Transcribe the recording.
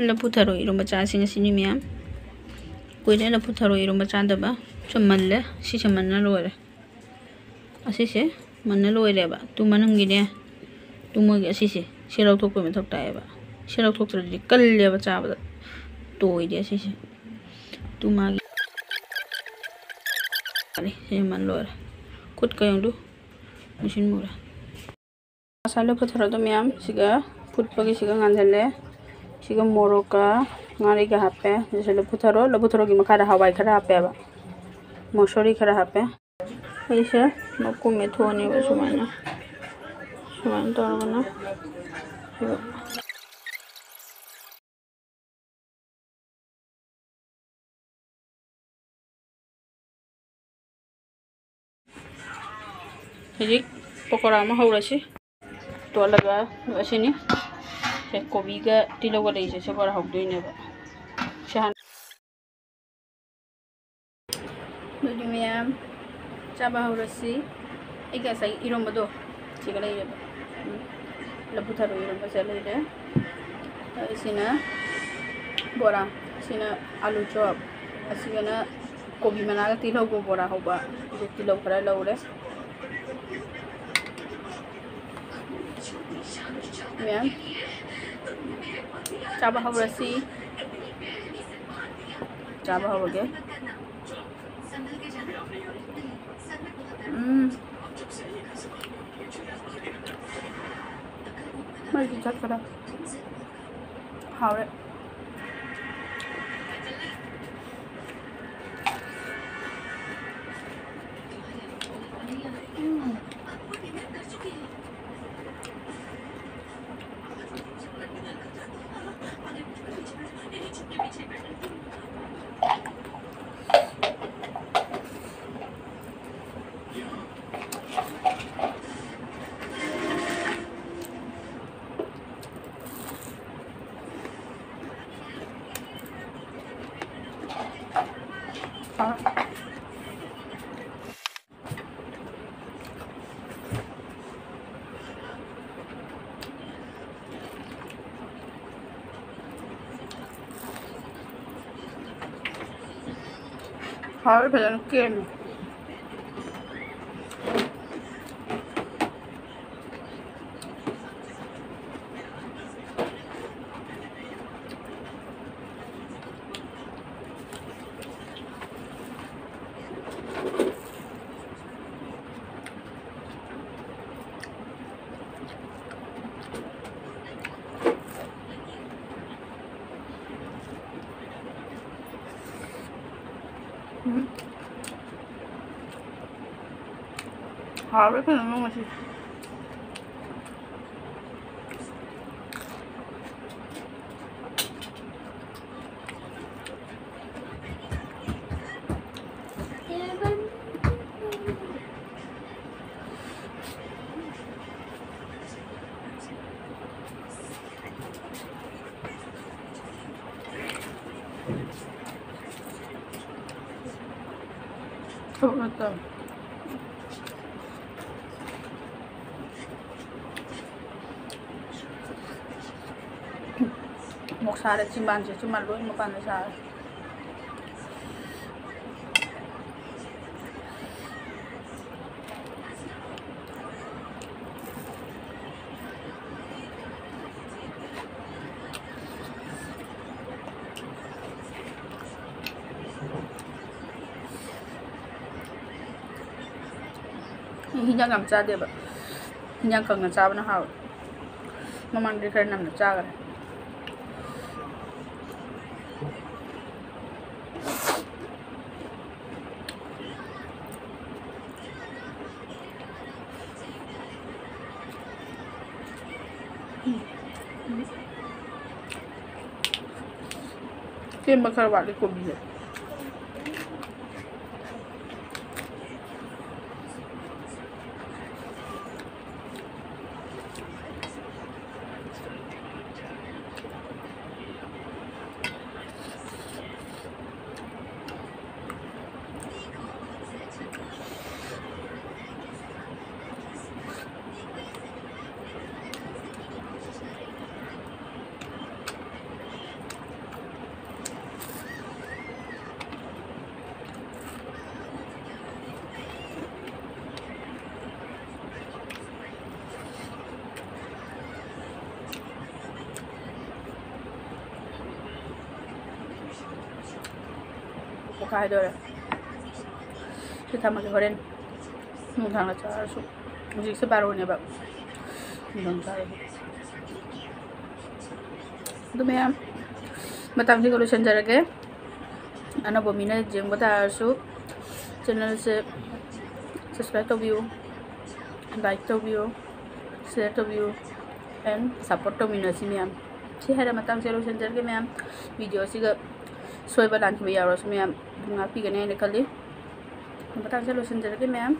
लफु thorough इरोंबा चासिंग सिनी ma'am कोइने लफु thorough इरोंबा चादबा चमल्ले सि चमन्ना लोरे असिसे मन्ना लोरेबा तु मनंगिने तु मोगे असिसे सेराव थोकपे मथक ताएबा सेराव थोकत्रदि कल्लेबा चाबदा तोइदे असिसे तु मागे अरे से मन लोरे खुद कयंदु मशीन मुरा मसाला फुथरो तो मैम सिगा फुटपगी सिगा गांजले सिगा मोरोका ngari ga hape jese लफुथरो की मखारा हवाई खरा हापे बा मसुरी खरा हापे ऐसे मक्कू में थोने बा सुमाना तोरगना हजिक पकोड़ा में हौरसी तोलगा असिनी से कोबी का तिलौगा दैसे से बरा हौदोइनेबा शान दुदि मैम चाबा हौरसी एगा साइ इरोंबदो सिगा लैरेबा लफुथरो इरोंबा से लैरे इसिना बरा सिना आलू चॉप असिगना कोबी मनागा तिलौगो बरा हौबा जे तिलौ खरा लौरे मैम चाबा हौरसी चाबा हौरगे मर्जी चट करा हावरे हावरे भजन के हावरे भजन में मछली तो मोक्सारे चिम्बान से चुमाल लोई मपान सारे हिंजा गम चादेबा हिंजा कंग चाबना हाव ममान दिखर नम चागर के बकर वाले को भी है ꯍꯥꯏꯗꯣꯔꯦ ꯁꯤ ꯊꯝꯃꯒꯦ ꯍꯣꯔꯦꯟ ꯅꯨꯡꯗꯥꯡꯗ ꯆꯥꯔꯁꯨ ꯍꯧꯖꯤꯛꯁꯦ ꯕꯥꯔꯣꯅꯦꯕ ꯅꯨꯡꯗꯥꯡ ꯆꯥꯔꯁꯨ ꯑꯗꯨ ꯃꯌꯥꯝ ꯃꯇꯥꯡꯁꯤꯒ ꯂꯣꯏꯁꯤꯟꯖꯔꯒꯦ ꯑꯅꯧꯕ ꯃꯤꯅ ꯌꯦꯡꯕ ꯇꯥꯔꯁꯨ ꯆꯦꯅꯦꯜꯁꯦ सब्सक्राइब तौबियो लाइक तौबियो शेयर तौबियो एंड सपोर्ट तौमिनसी मैम सी है मतंग से लोसनजरगे मैम वीडियो सिगा सोयबा लानखिबा यावरसु मैम ngapi gane ne khali मतंग से लोसनजरगे मैम।